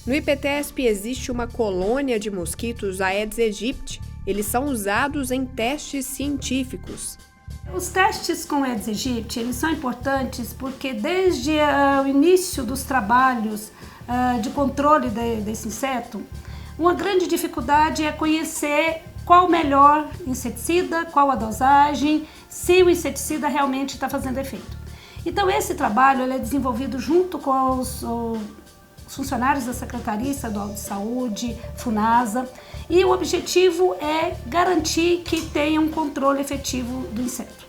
No IPTESP existe uma colônia de mosquitos Aedes aegypti. Eles são usados em testes científicos. Os testes com Aedes aegypti, eles são importantes porque desde o início dos trabalhos de controle desse inseto, uma grande dificuldade é conhecer qual o melhor inseticida, qual a dosagem, se o inseticida realmente está fazendo efeito. Então esse trabalho ele é desenvolvido junto com os funcionários da Secretaria Estadual de Saúde, FUNASA, e o objetivo é garantir que tenha um controle efetivo do inseto.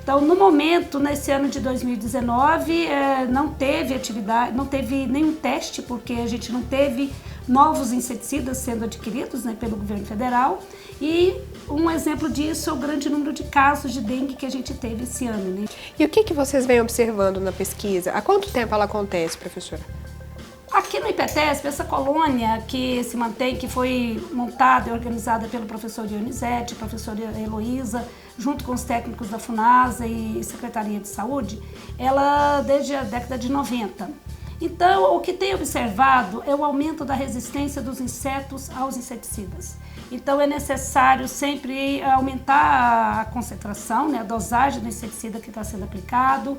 Então, no momento, nesse ano de 2019, não teve atividade, não teve nenhum teste, porque a gente não teve novos inseticidas sendo adquiridos, né, pelo governo federal. E um exemplo disso é o grande número de casos de dengue que a gente teve esse ano, né? E o que vocês vêm observando na pesquisa? Há quanto tempo ela acontece, professora? Aqui no IPTESP, essa colônia que se mantém, que foi montada e organizada pelo professor Dionizete, professora Heloísa, junto com os técnicos da FUNASA e Secretaria de Saúde, ela desde a década de 90. Então, o que tem observado é o aumento da resistência dos insetos aos inseticidas. Então, é necessário sempre aumentar a concentração, né, a dosagem do inseticida que está sendo aplicado,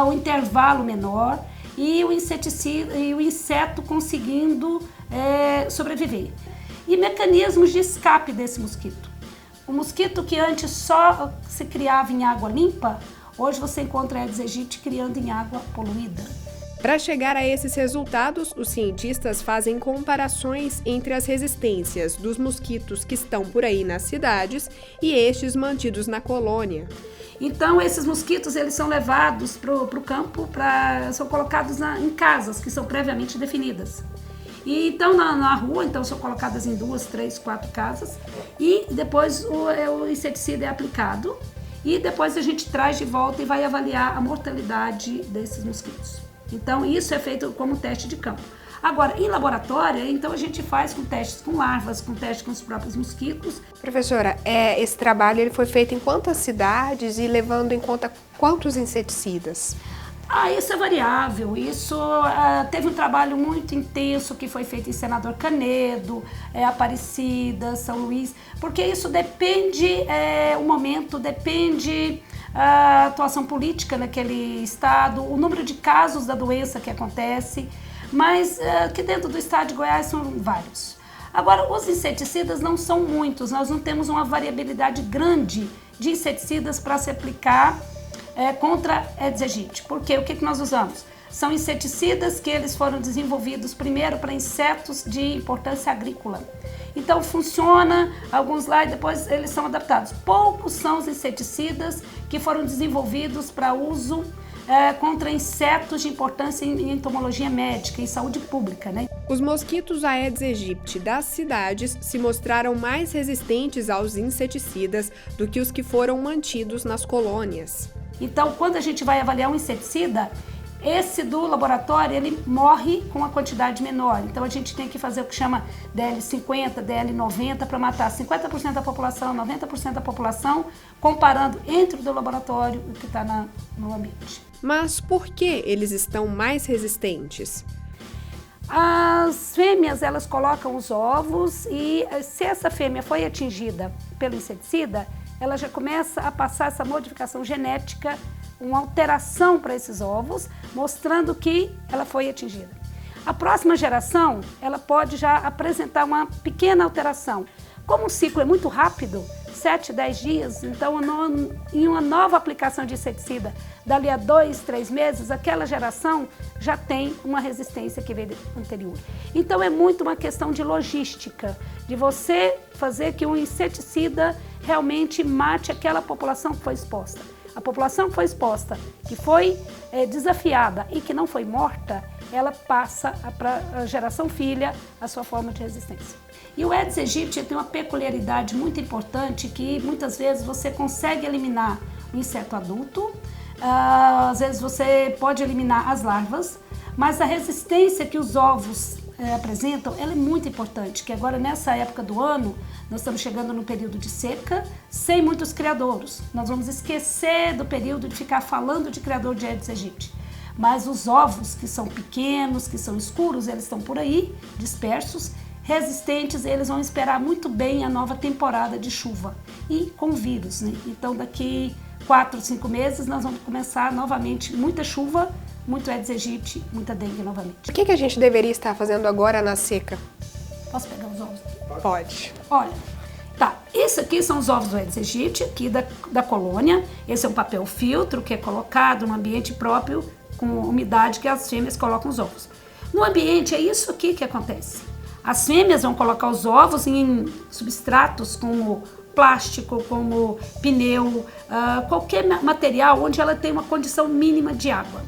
o intervalo menor e o inseto conseguindo sobreviver. E mecanismos de escape desse mosquito. O mosquito que antes só se criava em água limpa, hoje você encontra Aedes aegypti criando em água poluída. Para chegar a esses resultados, os cientistas fazem comparações entre as resistências dos mosquitos que estão por aí nas cidades e estes mantidos na colônia. Então, esses mosquitos eles são levados para o campo, são colocados em casas que são previamente definidas. E então, na rua, então, são colocadas em 2, 3, 4 casas e depois o inseticida é aplicado e depois a gente traz de volta e vai avaliar a mortalidade desses mosquitos. Então, isso é feito como teste de campo. Agora, em laboratório, então a gente faz com testes com larvas, com testes com os próprios mosquitos. Professora, esse trabalho ele foi feito em quantas cidades e levando em conta quantos inseticidas? Isso é variável. Isso teve um trabalho muito intenso que foi feito em Senador Canedo, Aparecida, São Luís, porque isso depende, o momento depende a atuação política naquele estado, o número de casos da doença que acontece, mas que dentro do estado de Goiás são vários. Agora, os inseticidas não são muitos, nós não temos uma variabilidade grande de inseticidas para se aplicar contra Aedes aegypti. Porque o que nós usamos? São inseticidas que eles foram desenvolvidos primeiro para insetos de importância agrícola. Então funciona, alguns lá e depois eles são adaptados. Poucos são os inseticidas que foram desenvolvidos para uso contra insetos de importância em entomologia médica e saúde pública, né? Os mosquitos Aedes aegypti das cidades se mostraram mais resistentes aos inseticidas do que os que foram mantidos nas colônias. Então, quando a gente vai avaliar um inseticida, esse do laboratório, ele morre com uma quantidade menor. Então, a gente tem que fazer o que chama DL50, DL90 para matar 50% da população, 90% da população, comparando entre o do laboratório e o que está no ambiente. Mas por que eles estão mais resistentes? As fêmeas, elas colocam os ovos e se essa fêmea foi atingida pelo inseticida, ela já começa a passar essa modificação genética, uma alteração para esses ovos, mostrando que ela foi atingida. A próxima geração, ela pode já apresentar uma pequena alteração. Como o ciclo é muito rápido, 7, 10 dias, então em uma nova aplicação de inseticida, dali a 2, 3 meses, aquela geração já tem uma resistência que veio anterior. Então é muito uma questão de logística, de você fazer que um inseticida realmente mate aquela população que foi exposta. A população que foi exposta, que foi desafiada e que não foi morta, ela passa para a geração filha a sua forma de resistência. E o Aedes aegypti tem uma peculiaridade muito importante que muitas vezes você consegue eliminar o inseto adulto, às vezes você pode eliminar as larvas, mas a resistência que os ovos apresentam, ela é muito importante, que agora nessa época do ano, nós estamos chegando no período de seca, sem muitos criadouros. Nós vamos esquecer do período de ficar falando de criador de Aedes aegypti. Mas os ovos, que são pequenos, que são escuros, eles estão por aí, dispersos, resistentes, eles vão esperar muito bem a nova temporada de chuva. E com vírus, né? Então daqui 4, 5 meses nós vamos começar novamente muita chuva, muito Aedes aegypti, muita dengue novamente. O que a gente deveria estar fazendo agora na seca? Posso pegar os ovos? Pode. Olha, tá, esse aqui são os ovos do Aedes aegypti, aqui da colônia. Esse é um papel filtro que é colocado no ambiente próprio, com umidade que as fêmeas colocam os ovos. No ambiente é isso aqui que acontece. As fêmeas vão colocar os ovos em substratos como plástico, como pneu, qualquer material onde ela tem uma condição mínima de água.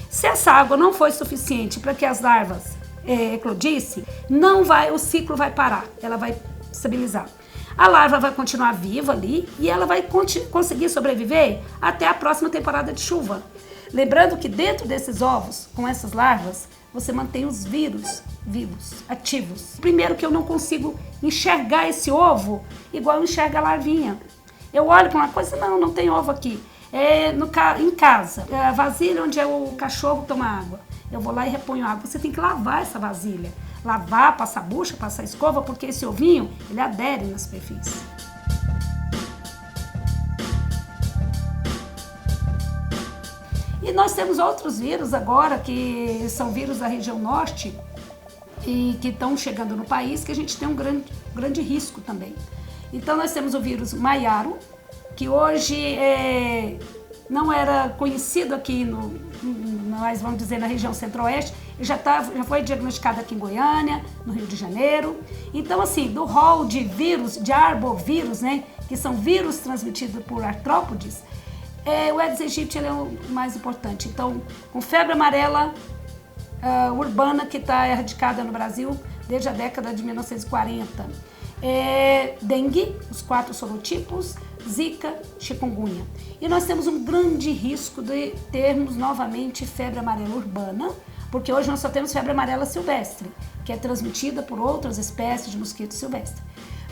Se essa água não for suficiente para que as larvas eclodissem, o ciclo vai parar, ela vai estabilizar. A larva vai continuar viva ali e ela vai conseguir sobreviver até a próxima temporada de chuva. Lembrando que dentro desses ovos, com essas larvas, você mantém os vírus vivos, ativos. Primeiro que eu não consigo enxergar esse ovo igual eu enxergo a larvinha. Eu olho para uma coisa, não tem ovo aqui. Em casa, a vasilha onde o cachorro toma água. Eu vou lá e reponho água. Você tem que lavar essa vasilha. Lavar, passar bucha, passar escova, porque esse ovinho, ele adere na superfície. E nós temos outros vírus agora, que são vírus da região norte, e que estão chegando no país, que a gente tem um grande risco também. Então nós temos o vírus Maiaro, que hoje não era conhecido aqui nós vamos dizer na região centro-oeste, já foi diagnosticado aqui em Goiânia, no Rio de Janeiro. Então assim, do rol de vírus, de arbovírus, né, que são vírus transmitidos por artrópodes, o Aedes aegypti ele é o mais importante. Então, com febre amarela urbana, que está erradicada no Brasil desde a década de 1940. Dengue, os 4 sorotipos, zika, chikungunya. E nós temos um grande risco de termos novamente febre amarela urbana, porque hoje nós só temos febre amarela silvestre, que é transmitida por outras espécies de mosquito silvestre.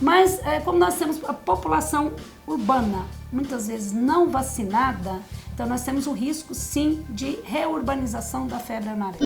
Mas como nós temos a população urbana, muitas vezes não vacinada, então nós temos o risco sim de reurbanização da febre amarela.